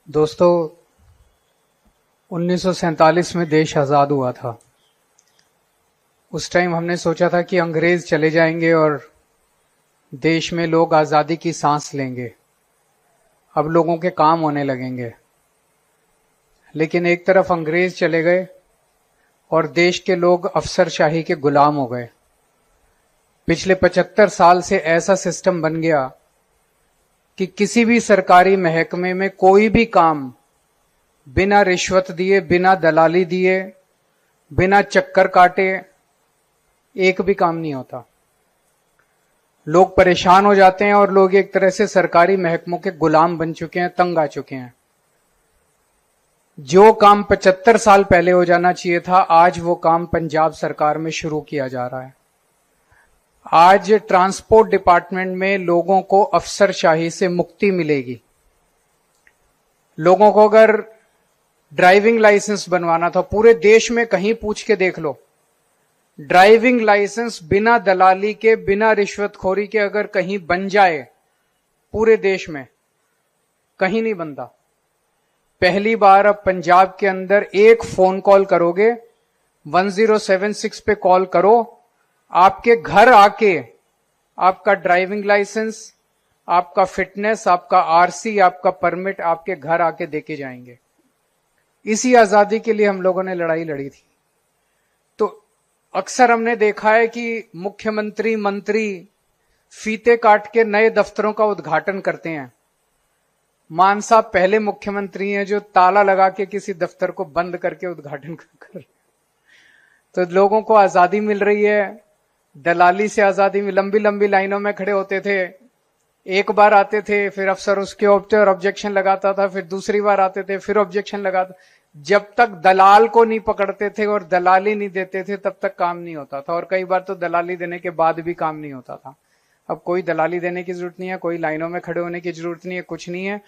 दोस्तों, 1947 में देश आज़ाद हुआ था। उस टाइम हमने सोचा था कि अंग्रेज चले जाएंगे और देश में लोग आज़ादी की सांस लेंगे, अब लोगों के काम होने लगेंगे। लेकिन एक तरफ अंग्रेज चले गए और देश के लोग अफसरशाही के गुलाम हो गए। पिछले 75 साल से ऐसा सिस्टम बन गया कि किसी भी सरकारी महकमे में कोई भी काम बिना रिश्वत दिए, बिना दलाली दिए, बिना चक्कर काटे एक भी काम नहीं होता। लोग परेशान हो जाते हैं और लोग एक तरह से सरकारी महकमों के गुलाम बन चुके हैं, तंग आ चुके हैं। जो काम 75 साल पहले हो जाना चाहिए था, आज वो काम पंजाब सरकार में शुरू किया जा रहा है। आज ट्रांसपोर्ट डिपार्टमेंट में लोगों को अफसरशाही से मुक्ति मिलेगी। लोगों को अगर ड्राइविंग लाइसेंस बनवाना था, पूरे देश में कहीं पूछ के देख लो, ड्राइविंग लाइसेंस बिना दलाली के, बिना रिश्वतखोरी के अगर कहीं बन जाए, पूरे देश में कहीं नहीं बनता। पहली बार अब पंजाब के अंदर एक फोन कॉल करोगे, 1076 पे कॉल करो, आपके घर आके आपका ड्राइविंग लाइसेंस, आपका फिटनेस, आपका आरसी, आपका परमिट आपके घर आके देके जाएंगे। इसी आजादी के लिए हम लोगों ने लड़ाई लड़ी थी। तो अक्सर हमने देखा है कि मुख्यमंत्री, मंत्री फीते काट के नए दफ्तरों का उद्घाटन करते हैं। मान साहब पहले मुख्यमंत्री हैं जो ताला लगा के किसी दफ्तर को बंद करके उद्घाटन कर। तो लोगों को आजादी मिल रही है, दलाली से आजादी में लंबी लंबी लाइनों में खड़े होते थे। एक बार आते थे, फिर अफसर उसके ऊपर ऑब्जेक्शन लगाता था, फिर दूसरी बार आते थे, फिर ऑब्जेक्शन लगाता। जब तक दलाल को नहीं पकड़ते थे और दलाली नहीं देते थे, तब तक काम नहीं होता था। और कई बार तो दलाली देने के बाद भी काम नहीं होता था। अब कोई दलाली देने की जरूरत नहीं है, कोई लाइनों में खड़े होने की जरूरत नहीं है, कुछ नहीं है।